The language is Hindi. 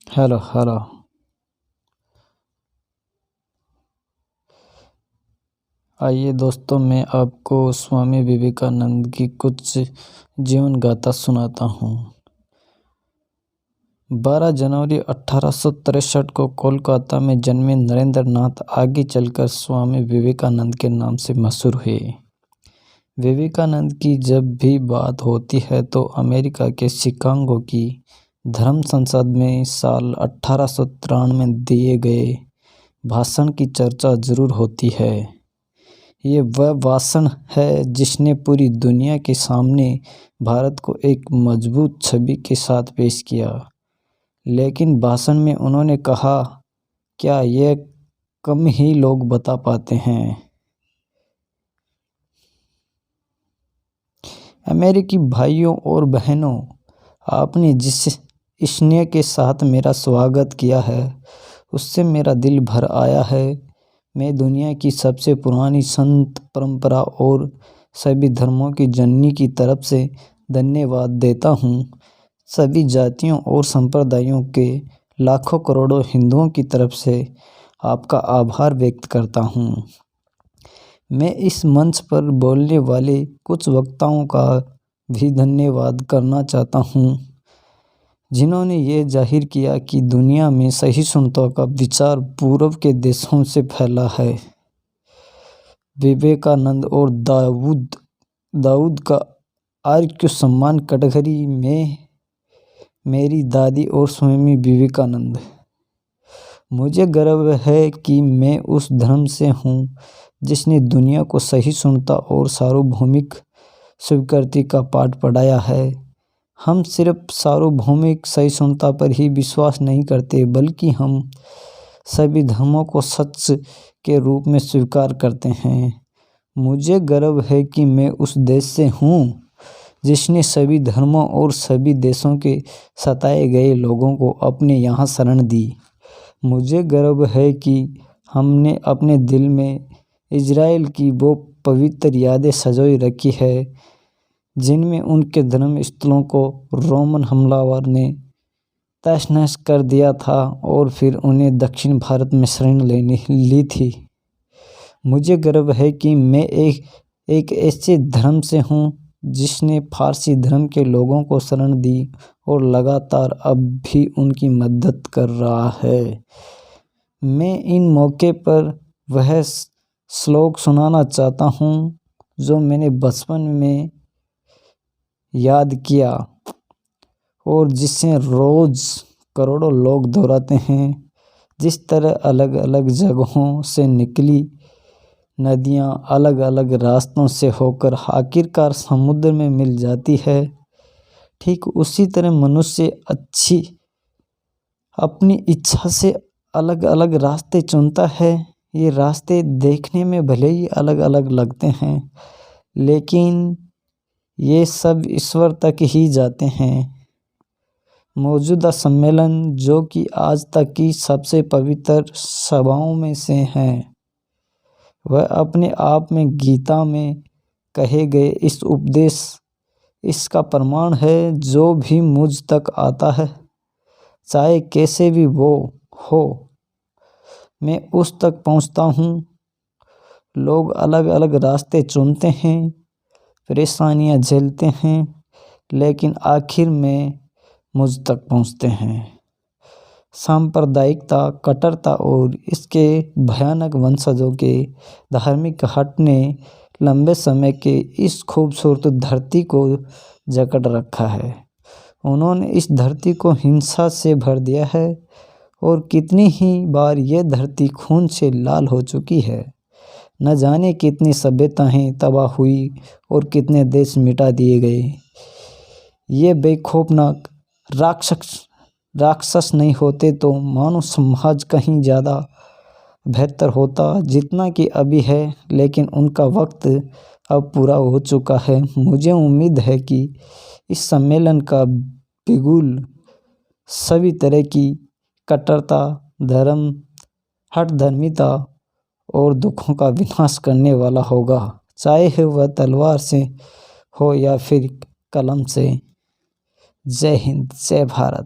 Hello hello. आइए दोस्तों, मैं आपको स्वामी विवेकानंद की कुछ जीवन गाथा सुनाता हूँ। 12 जनवरी 1863 को कोलकाता में जन्मे नरेंद्र नाथ आगे चलकर स्वामी विवेकानंद के नाम से मशहूर हुए। विवेकानंद की जब भी बात होती है तो अमेरिका के शिकागो की धर्म संसद में साल 1893 में दिए गए भाषण की चर्चा जरूर होती है। ये वह भाषण है जिसने पूरी दुनिया के सामने भारत को एक मजबूत छवि के साथ पेश किया। लेकिन भाषण में उन्होंने कहा, क्या यह कम ही लोग बता पाते हैं। अमेरिकी भाइयों और बहनों, आपने जिस स्नेह के साथ मेरा स्वागत किया है उससे मेरा दिल भर आया है। मैं दुनिया की सबसे पुरानी संत परंपरा और सभी धर्मों की जननी की तरफ से धन्यवाद देता हूँ। सभी जातियों और संप्रदायों के लाखों करोड़ों हिंदुओं की तरफ से आपका आभार व्यक्त करता हूँ। मैं इस मंच पर बोलने वाले कुछ वक्ताओं का भी धन्यवाद करना चाहता हूँ जिन्होंने ये जाहिर किया कि दुनिया में सहिष्णुता का विचार पूर्व के देशों से फैला है। विवेकानंद और दाऊद का आर्य सम्मान कैटेगरी में मेरी दादी और स्वामी विवेकानंद। मुझे गर्व है कि मैं उस धर्म से हूँ जिसने दुनिया को सहिष्णुता और सार्वभौमिक स्वीकृति का पाठ पढ़ाया है। हम सिर्फ सार्वभौमिक सहिष्णुता पर ही विश्वास नहीं करते, बल्कि हम सभी धर्मों को सच के रूप में स्वीकार करते हैं। मुझे गर्व है कि मैं उस देश से हूँ जिसने सभी धर्मों और सभी देशों के सताए गए लोगों को अपने यहाँ शरण दी। मुझे गर्व है कि हमने अपने दिल में इजराइल की वो पवित्र यादें संजोए रखी है जिनमें उनके धर्म स्थलों को रोमन हमलावर ने तहस-नहस कर दिया था और फिर उन्हें दक्षिण भारत में शरण ली थी। मुझे गर्व है कि मैं एक ऐसे धर्म से हूँ जिसने फारसी धर्म के लोगों को शरण दी और लगातार अब भी उनकी मदद कर रहा है। मैं इन मौके पर वह श्लोक सुनाना चाहता हूँ जो मैंने बचपन में याद किया और जिसे रोज़ करोड़ों लोग दोहराते हैं। जिस तरह अलग अलग जगहों से निकली नदियाँ अलग अलग रास्तों से होकर आखिरकार समुद्र में मिल जाती है, ठीक उसी तरह मनुष्य अपनी इच्छा से अलग अलग रास्ते चुनता है। ये रास्ते देखने में भले ही अलग अलग लगते हैं, लेकिन ये सब ईश्वर तक ही जाते हैं। मौजूदा सम्मेलन, जो कि आज तक की सबसे पवित्र सभाओं में से हैं, वह अपने आप में गीता में कहे गए इस उपदेश इसका प्रमाण है। जो भी मुझ तक आता है, चाहे कैसे भी वो हो, मैं उस तक पहुंचता हूं। लोग अलग अलग रास्ते चुनते हैं, परेशानियां झेलते हैं, लेकिन आखिर में मुझ तक पहुंचते हैं। सांप्रदायिकता, कट्टरता और इसके भयानक वंशजों के धार्मिक हट ने लंबे समय के इस खूबसूरत धरती को जकड़ रखा है। उन्होंने इस धरती को हिंसा से भर दिया है और कितनी ही बार यह धरती खून से लाल हो चुकी है। न जाने कितनी सभ्यताएं तबाह हुई और कितने देश मिटा दिए गए। ये बेखौफनाक राक्षस नहीं होते तो मानव समाज कहीं ज़्यादा बेहतर होता जितना कि अभी है, लेकिन उनका वक्त अब पूरा हो चुका है। मुझे उम्मीद है कि इस सम्मेलन का बिगुल सभी तरह की कट्टरता, हठधर्मिता और दुखों का विनाश करने वाला होगा, चाहे वह तलवार से हो या फिर कलम से। जय हिंद, जय भारत।